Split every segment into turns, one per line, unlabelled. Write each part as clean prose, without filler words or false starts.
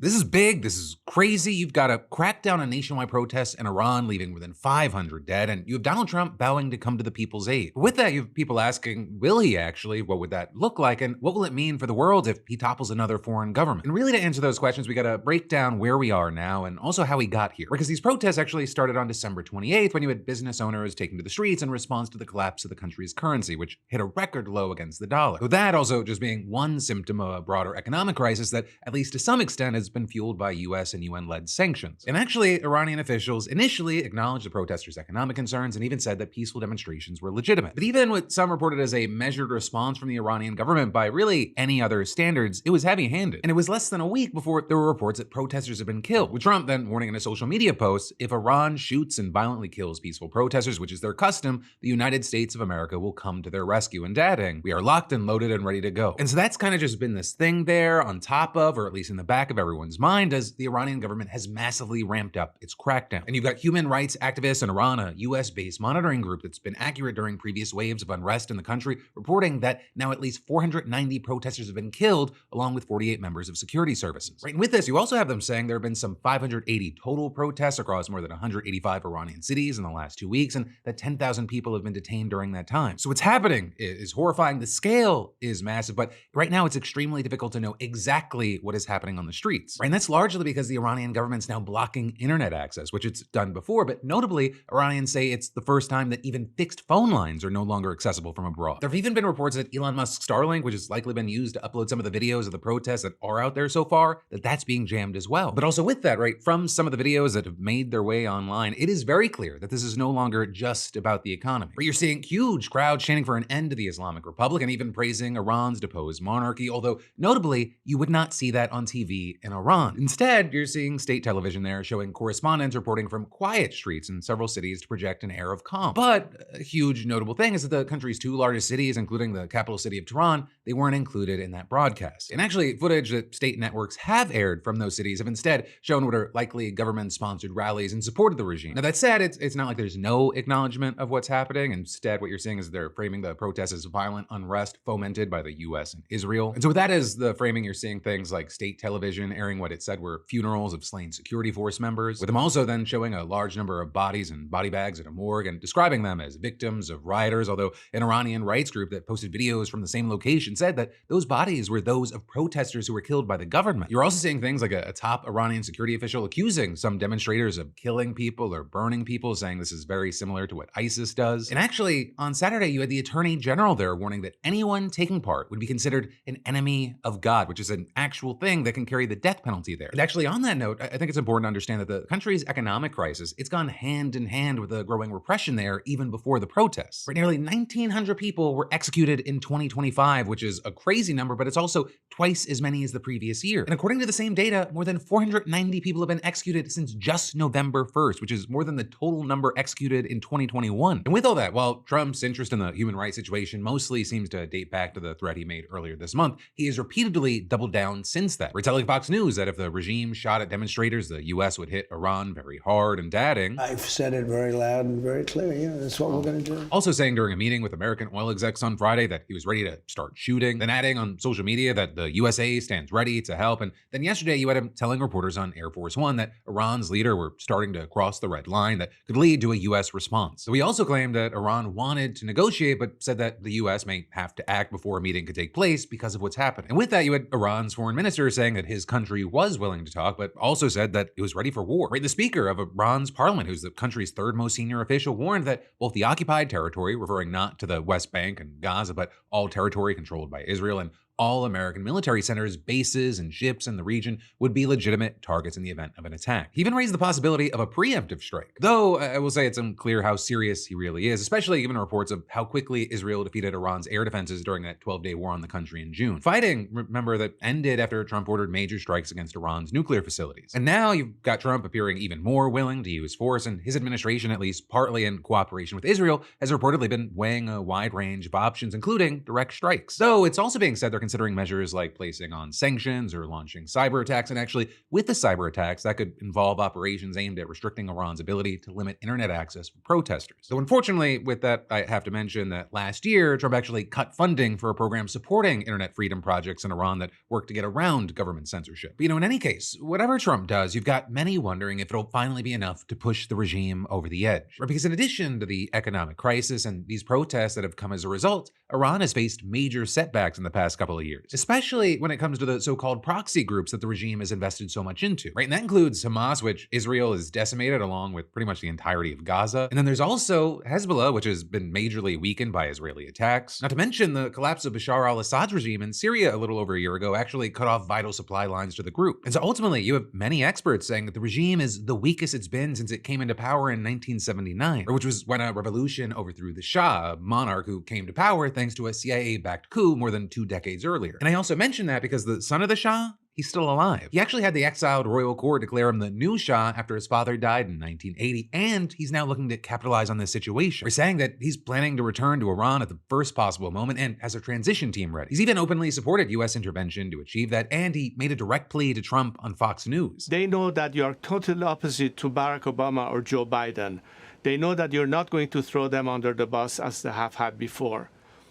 This is big. This is crazy. You've got a crackdown on nationwide protests in Iran, leaving more than 500 dead, and you have Donald Trump vowing to come to the people's aid. But with that, you have people asking, will he actually? What would that look like? And what will it mean for the world if he topples another foreign government? And really, to answer those questions, we got to break down where we are now and also how he got here. Because these protests actually started on December 28th, when you had business owners taking to the streets in response to the collapse of the country's currency, which hit a record low against the dollar. With that also just being one symptom of a broader economic crisis that, at least to some extent, has been fueled by US and UN-led sanctions. And actually, Iranian officials initially acknowledged the protesters' economic concerns and even said that peaceful demonstrations were legitimate. But even with some reported as a measured response from the Iranian government by really any other standards, it was heavy-handed. And it was less than a week before there were reports that protesters had been killed, with Trump then warning in a social media post, if Iran shoots and violently kills peaceful protesters, which is their custom, the United States of America will come to their rescue, and adding, we are locked and loaded and ready to go. And so that's kind of just been this thing there on top of, or at least in the back of everyone's mind, as the Iranian government has massively ramped up its crackdown. And you've got human rights activists in Iran, a US-based monitoring group that's been accurate during previous waves of unrest in the country, reporting that now at least 490 protesters have been killed, along with 48 members of security services. Right, and with this, you also have them saying there have been some 580 total protests across more than 185 Iranian cities in the last 2 weeks, and that 10,000 people have been detained during that time. So what's happening is horrifying. The scale is massive, but right now it's extremely difficult to know exactly what is happening on the streets. Right, and that's largely because the Iranian government's now blocking internet access, which it's done before, but notably, Iranians say it's the first time that even fixed phone lines are no longer accessible from abroad. There have even been reports that Elon Musk's Starlink, which has likely been used to upload some of the videos of the protests that are out there so far, that's being jammed as well. But also with that, right, from some of the videos that have made their way online, it is very clear that this is no longer just about the economy. But you're seeing huge crowds chanting for an end to the Islamic Republic and even praising Iran's deposed monarchy, although notably, you would not see that on TV in Iran. Instead, you're seeing state television there showing correspondents reporting from quiet streets in several cities to project an air of calm. But a huge notable thing is that the country's two largest cities, including the capital city of Tehran, they weren't included in that broadcast. And actually, footage that state networks have aired from those cities have instead shown what are likely government-sponsored rallies in support of the regime. Now that said, it's not like there's no acknowledgement of what's happening. Instead, what you're seeing is they're framing the protests as violent unrest fomented by the US and Israel. And so with that as the framing, you're seeing things like state television airing what it said were funerals of slain security force members, with them also then showing a large number of bodies and body bags at a morgue and describing them as victims of rioters, although an Iranian rights group that posted videos from the same location said that those bodies were those of protesters who were killed by the government. You're also seeing things like a top Iranian security official accusing some demonstrators of killing people or burning people, saying this is very similar to what ISIS does. And actually, on Saturday, you had the Attorney General there warning that anyone taking part would be considered an enemy of God, which is an actual thing that can carry the death penalty there. And actually, on that note, I think it's important to understand that the country's economic crisis, it's gone hand in hand with the growing repression there even before the protests. Right, nearly 1,900 people were executed in 2025, which is a crazy number, but it's also twice as many as the previous year. And according to the same data, more than 490 people have been executed since just November 1st, which is more than the total number executed in 2021. And with all that, while Trump's interest in the human rights situation mostly seems to date back to the threat he made earlier this month, he has repeatedly doubled down since that. We're telling Fox News that if the regime shot at demonstrators, the US would hit Iran very hard, and adding,
I've said it very loud and very clear. Yeah, that's what we're going to do.
Also saying during a meeting with American oil execs on Friday that he was ready to start shooting, then adding on social media that the USA stands ready to help. And then yesterday you had him telling reporters on Air Force One that Iran's leader were starting to cross the red line that could lead to a US response. So he also claimed that Iran wanted to negotiate, but said that the US may have to act before a meeting could take place because of what's happening. And with that, you had Iran's foreign minister saying that his country was willing to talk, but also said that it was ready for war. Right, the speaker of Iran's parliament, who's the country's third most senior official, warned that both the occupied territory, referring not to the West Bank and Gaza, but all territory controlled by Israel, and all American military centers, bases, and ships in the region would be legitimate targets in the event of an attack. He even raised the possibility of a preemptive strike, though I will say it's unclear how serious he really is, especially given reports of how quickly Israel defeated Iran's air defenses during that 12-day war on the country in June. Fighting, remember, that ended after Trump ordered major strikes against Iran's nuclear facilities. And now you've got Trump appearing even more willing to use force, and his administration, at least partly in cooperation with Israel, has reportedly been weighing a wide range of options, including direct strikes. Though it's also being said they're considering measures like placing on sanctions or launching cyber attacks. And actually, with the cyber attacks, that could involve operations aimed at restricting Iran's ability to limit internet access for protesters. So unfortunately, with that, I have to mention that last year, Trump actually cut funding for a program supporting internet freedom projects in Iran that work to get around government censorship. But, in any case, whatever Trump does, you've got many wondering if it'll finally be enough to push the regime over the edge. Right? Because in addition to the economic crisis and these protests that have come as a result, Iran has faced major setbacks in the past couple of years, especially when it comes to the so-called proxy groups that the regime has invested so much into. Right? And that includes Hamas, which Israel has decimated along with pretty much the entirety of Gaza. And then there's also Hezbollah, which has been majorly weakened by Israeli attacks. Not to mention the collapse of Bashar al-Assad's regime in Syria a little over a year ago actually cut off vital supply lines to the group. And so ultimately, you have many experts saying that the regime is the weakest it's been since it came into power in 1979, which was when a revolution overthrew the Shah, a monarch who came to power thanks to a CIA-backed coup more than 2 decades earlier. And I also mention that because the son of the Shah, he's still alive. He actually had the exiled royal court declare him the new Shah after his father died in 1980, and he's now looking to capitalize on this situation. We're saying that he's planning to return to Iran at the first possible moment and has a transition team ready. He's even openly supported U.S. intervention to achieve that, and he made a direct plea to Trump on Fox News.
They know that you're totally opposite to Barack Obama or Joe Biden. They know that you're not going to throw them under the bus as they have had before.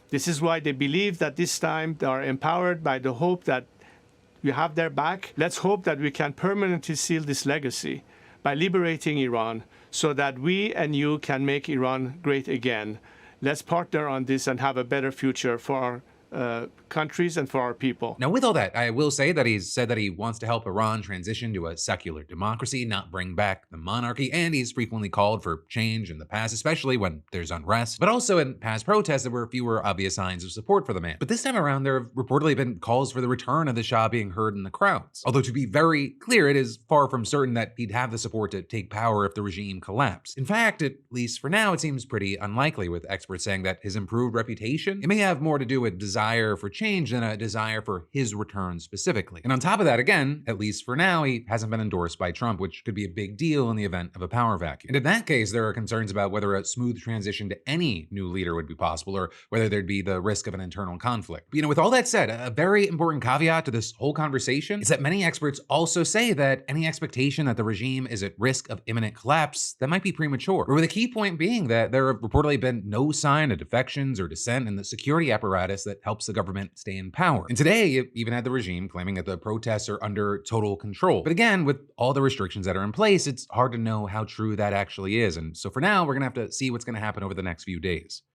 This is why they believe that this time they are empowered by the hope that we have their back. Let's hope that we can permanently seal this legacy by liberating Iran so that we and you can make Iran great again. Let's partner on this and have a better future for our countries and for our people.
Now, with all that, I will say that he's said that he wants to help Iran transition to a secular democracy, not bring back the monarchy, and he's frequently called for change in the past, especially when there's unrest, but also in past protests there were fewer obvious signs of support for the man. But this time around, there have reportedly been calls for the return of the Shah being heard in the crowds. Although to be very clear, it is far from certain that he'd have the support to take power if the regime collapsed. In fact, at least for now, it seems pretty unlikely, with experts saying that his improved reputation, it may have more to do with desire for change than a desire for his return specifically. And on top of that, again, at least for now, he hasn't been endorsed by Trump, which could be a big deal in the event of a power vacuum. And in that case, there are concerns about whether a smooth transition to any new leader would be possible, or whether there'd be the risk of an internal conflict. But, with all that said, a very important caveat to this whole conversation is that many experts also say that any expectation that the regime is at risk of imminent collapse, that might be premature. With a key point being that there have reportedly been no sign of defections or dissent in the security apparatus that helps the government stay in power. And today, you even had the regime claiming that the protests are under total control. But again, with all the restrictions that are in place, it's hard to know how true that actually is. And so for now, we're gonna have to see what's gonna happen over the next few days.